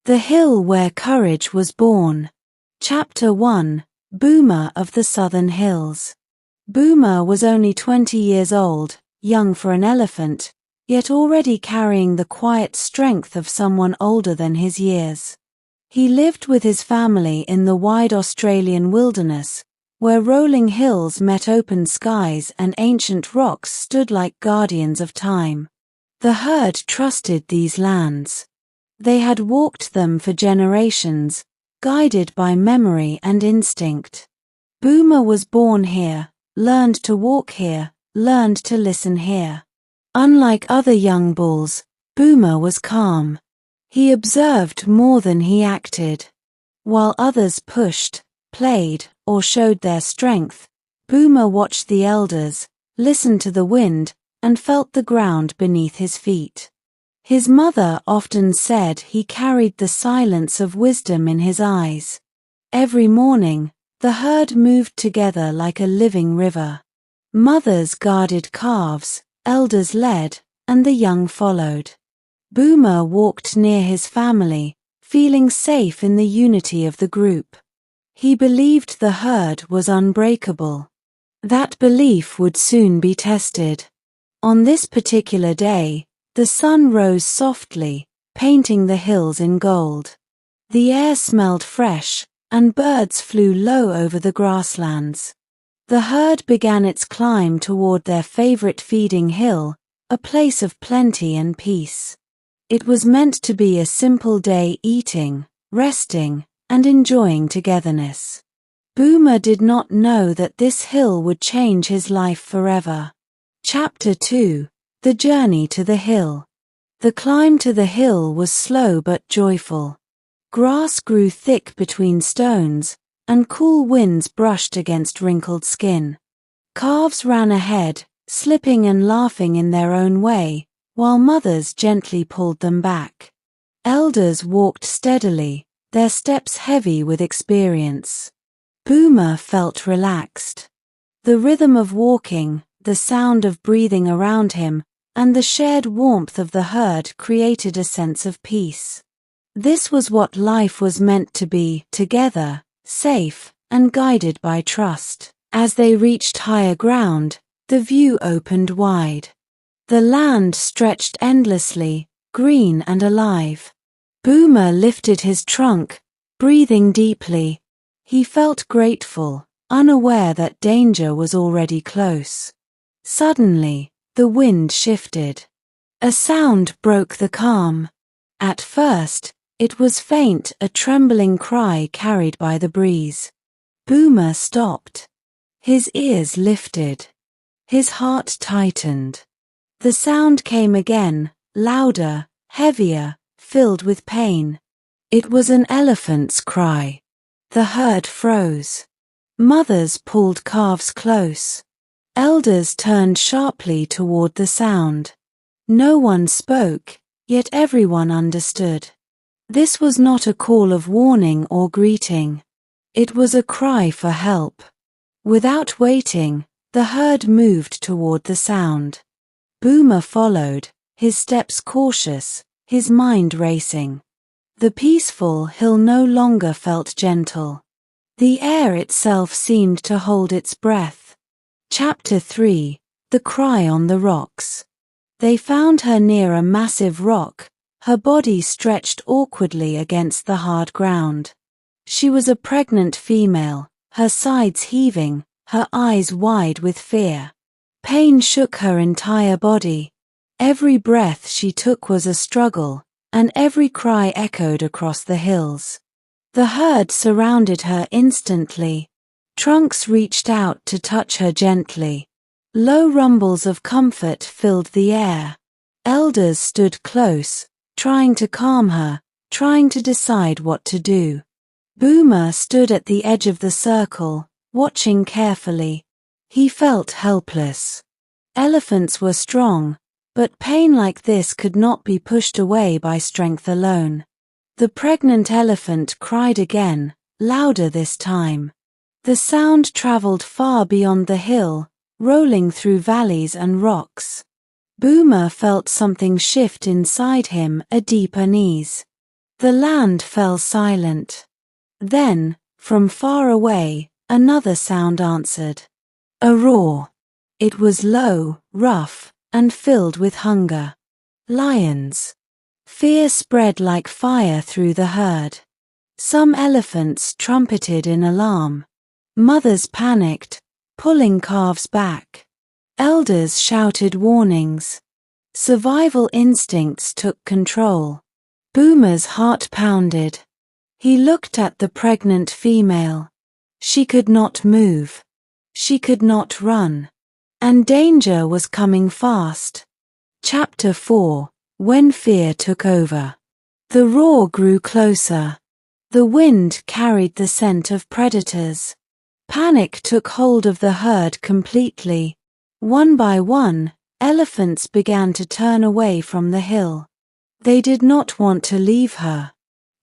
The Hill Where Courage Was Born. Chapter 1. Boomer of the Southern Hills. Boomer was only 20 years old, young for an elephant, yet already carrying the quiet strength of someone older than his years. He lived with his family in the wide Australian wilderness, where rolling hills met open skies and ancient rocks stood like guardians of time. The herd trusted these lands. They had walked them for generations, guided by memory and instinct. Boomer was born here, learned to walk here, learned to listen here. Unlike other young bulls, Boomer was calm. He observed more than he acted. While others pushed, played, or showed their strength, Boomer watched the elders, listened to the wind, and felt the ground beneath his feet. His mother often said he carried the silence of wisdom in his eyes. Every morning, the herd moved together like a living river. Mothers guarded calves, elders led, and the young followed. Boomer walked near his family, feeling safe in the unity of the group. He believed the herd was unbreakable. That belief would soon be tested. On this particular day, the sun rose softly, painting the hills in gold. The air smelled fresh, and birds flew low over the grasslands. The herd began its climb toward their favorite feeding hill, a place of plenty and peace. It was meant to be a simple day, eating, resting, and enjoying togetherness. Boomer did not know that this hill would change his life forever. Chapter 2. The Journey to the Hill. The climb to the hill was slow but joyful. Grass grew thick between stones, and cool winds brushed against wrinkled skin. Calves ran ahead, slipping and laughing in their own way, while mothers gently pulled them back. Elders walked steadily, their steps heavy with experience. Boomer felt relaxed. The rhythm of walking, the sound of breathing around him, and the shared warmth of the herd created a sense of peace. This was what life was meant to be, together, safe, and guided by trust. As they reached higher ground, the view opened wide. The land stretched endlessly, green and alive. Boomer lifted his trunk, breathing deeply. He felt grateful, unaware that danger was already close. Suddenly, the wind shifted. A sound broke the calm. At first, it was faint, a trembling cry carried by the breeze. Boomer stopped. His ears lifted. His heart tightened. The sound came again, louder, heavier, filled with pain. It was an elephant's cry. The herd froze. Mothers pulled calves close. Elders turned sharply toward the sound. No one spoke, yet everyone understood. This was not a call of warning or greeting. It was a cry for help. Without waiting, the herd moved toward the sound. Boomer followed, his steps cautious, his mind racing. The peaceful hill no longer felt gentle. The air itself seemed to hold its breath. Chapter 3. The Cry on the Rocks. They found her near a massive rock, her body stretched awkwardly against the hard ground. She was a pregnant female, her sides heaving, her eyes wide with fear. Pain shook her entire body. Every breath she took was a struggle, and every cry echoed across the hills. The herd surrounded her instantly. Trunks reached out to touch her gently. Low rumbles of comfort filled the air. Elders stood close, trying to calm her, trying to decide what to do. Boomer stood at the edge of the circle, watching carefully. He felt helpless. Elephants were strong, but pain like this could not be pushed away by strength alone. The pregnant elephant cried again, louder this time. The sound traveled far beyond the hill, rolling through valleys and rocks. Boomer felt something shift inside him, a deep unease. The land fell silent. Then, from far away, another sound answered. A roar. It was low, rough, and filled with hunger. Lions. Fear spread like fire through the herd. Some elephants trumpeted in alarm. Mothers panicked, pulling calves back. Elders shouted warnings. Survival instincts took control. Boomer's heart pounded. He looked at the pregnant female. She could not move. She could not run. And danger was coming fast. Chapter 4. When Fear Took Over. The roar grew closer. The wind carried the scent of predators. Panic took hold of the herd completely. One by one, elephants began to turn away from the hill. They did not want to leave her.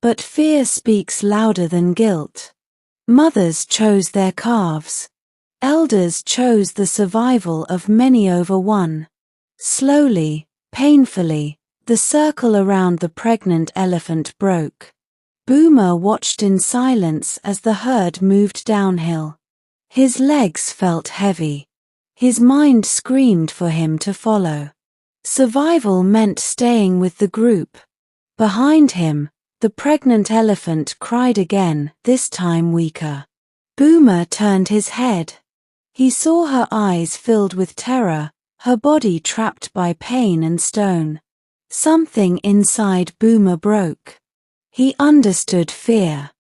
But fear speaks louder than guilt. Mothers chose their calves. Elders chose the survival of many over one. Slowly, painfully, the circle around the pregnant elephant broke. Boomer watched in silence as the herd moved downhill. His legs felt heavy. His mind screamed for him to follow. Survival meant staying with the group. Behind him, the pregnant elephant cried again, this time weaker. Boomer turned his head. He saw her eyes filled with terror, her body trapped by pain and stone. Something inside Boomer broke. He understood fear.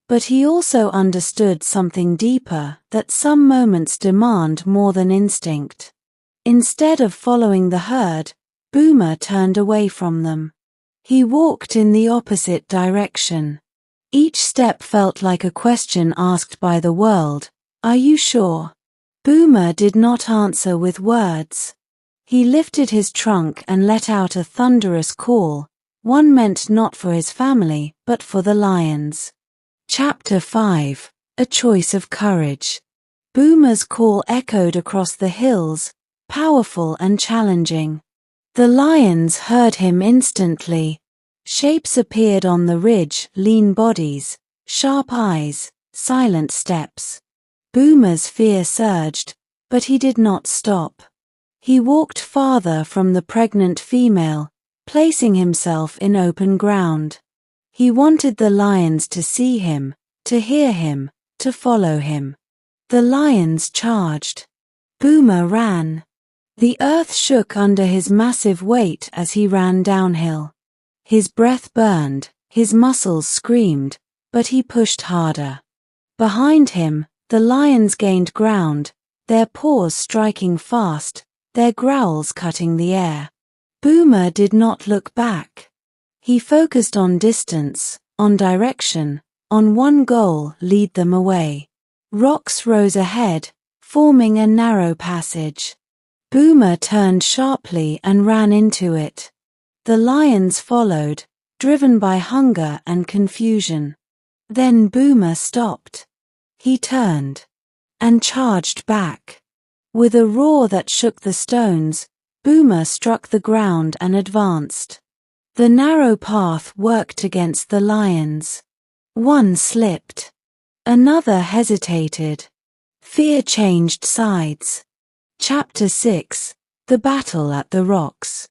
But he also understood something deeper, that some moments demand more than instinct. Instead of following the herd, Boomer turned away from them. He walked in the opposite direction. Each step felt like a question asked by the world. Are you sure? Boomer did not answer with words. He lifted his trunk and let out a thunderous call, one meant not for his family, but for the lions. Chapter 5. A Choice of Courage. Boomer's call echoed across the hills, powerful and challenging. The lions heard him instantly. Shapes appeared on the ridge, lean bodies, sharp eyes, silent steps. Boomer's fear surged, but he did not stop. He walked farther from the pregnant female, placing himself in open ground. He wanted the lions to see him, to hear him, to follow him. The lions charged. Boomer ran. The earth shook under his massive weight as he ran downhill. His breath burned, his muscles screamed, but he pushed harder. Behind him, the lions gained ground, their paws striking fast, their growls cutting the air. Boomer did not look back. He focused on distance, on direction, on one goal: lead them away. Rocks rose ahead, forming a narrow passage. Boomer turned sharply and ran into it. The lions followed, driven by hunger and confusion. Then Boomer stopped. He turned and charged back. With a roar that shook the stones, Boomer struck the ground and advanced. The narrow path worked against the lions. One slipped. Another hesitated. Fear changed sides. Chapter 6. The Battle at the Rocks.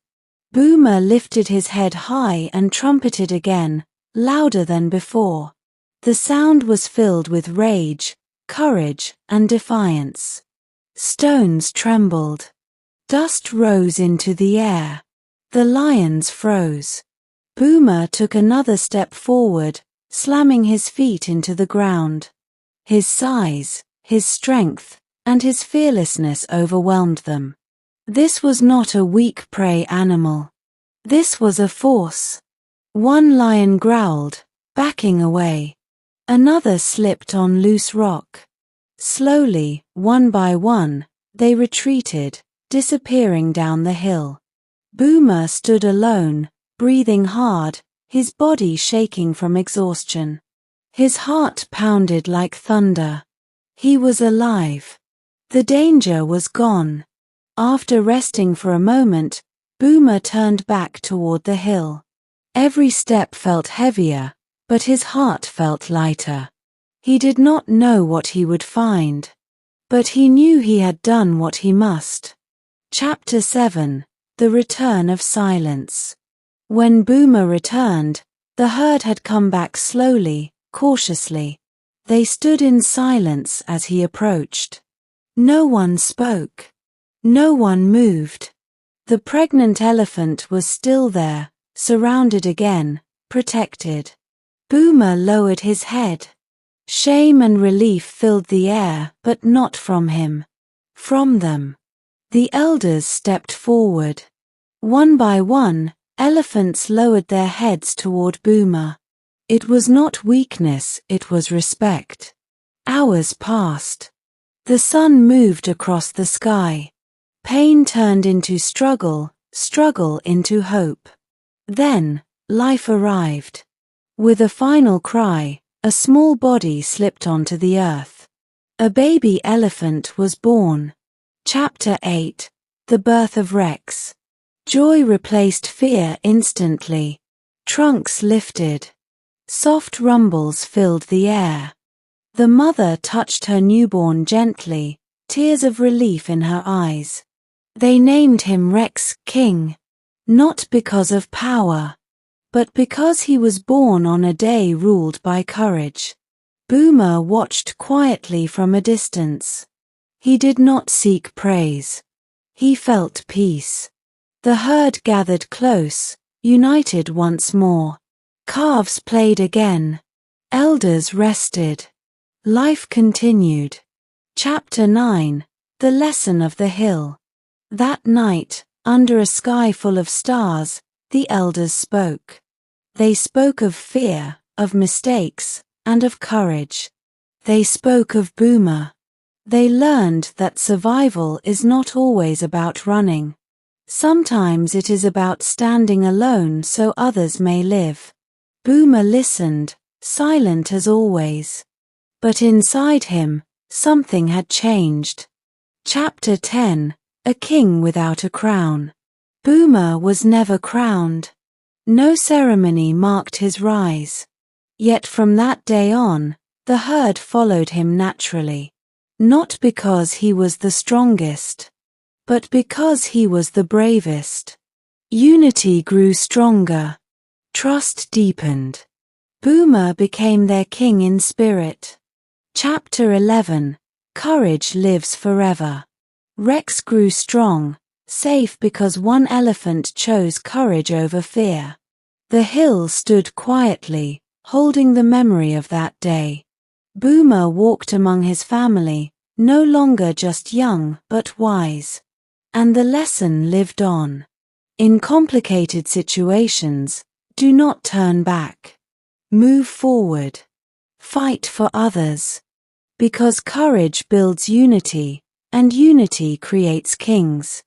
Boomer lifted his head high and trumpeted again, louder than before. The sound was filled with rage, courage, and defiance. Stones trembled. Dust rose into the air. The lions froze. Boomer took another step forward, slamming his feet into the ground. His size, his strength, and his fearlessness overwhelmed them. This was not a weak prey animal. This was a force. One lion growled, backing away. Another slipped on loose rock. Slowly, one by one, they retreated, disappearing down the hill. Boomer stood alone, breathing hard, his body shaking from exhaustion. His heart pounded like thunder. He was alive. The danger was gone. After resting for a moment, Boomer turned back toward the hill. Every step felt heavier, but his heart felt lighter. He did not know what he would find, but he knew he had done what he must. Chapter 7: The Return of Silence. When Boomer returned, the herd had come back slowly, cautiously. They stood in silence as he approached. No one spoke. No one moved. The pregnant elephant was still there, surrounded again, protected. Boomer lowered his head. Shame and relief filled the air, but not from him. From them. The elders stepped forward. One by one, elephants lowered their heads toward Boomer. It was not weakness, it was respect. Hours passed. The sun moved across the sky. Pain turned into struggle, struggle into hope. Then, life arrived. With a final cry, a small body slipped onto the earth. A baby elephant was born. Chapter 8: The Birth of Rex. Joy replaced fear instantly. Trunks lifted. Soft rumbles filled the air. The mother touched her newborn gently, tears of relief in her eyes. They named him Rex, King, not because of power, but because he was born on a day ruled by courage. Boomer watched quietly from a distance. He did not seek praise. He felt peace. The herd gathered close, united once more. Calves played again. Elders rested. Life continued. Chapter 9: The Lesson of the Hill. That night, under a sky full of stars, the elders spoke. They spoke of fear, of mistakes, and of courage. They spoke of Boomer. They learned that survival is not always about running. Sometimes it is about standing alone so others may live. Boomer listened, silent as always. But inside him, something had changed. Chapter 10: A King Without a Crown. Boomer was never crowned. No ceremony marked his rise. Yet from that day on, the herd followed him naturally. Not because he was the strongest, but because he was the bravest. Unity grew stronger. Trust deepened. Boomer became their king in spirit. Chapter 11: Courage Lives Forever. Rex grew strong, safe because one elephant chose courage over fear. The hill stood quietly, holding the memory of that day. Boomer walked among his family, no longer just young but wise. And the lesson lived on. In complicated situations, do not turn back. Move forward. Fight for others. Because courage builds unity, and unity creates kings.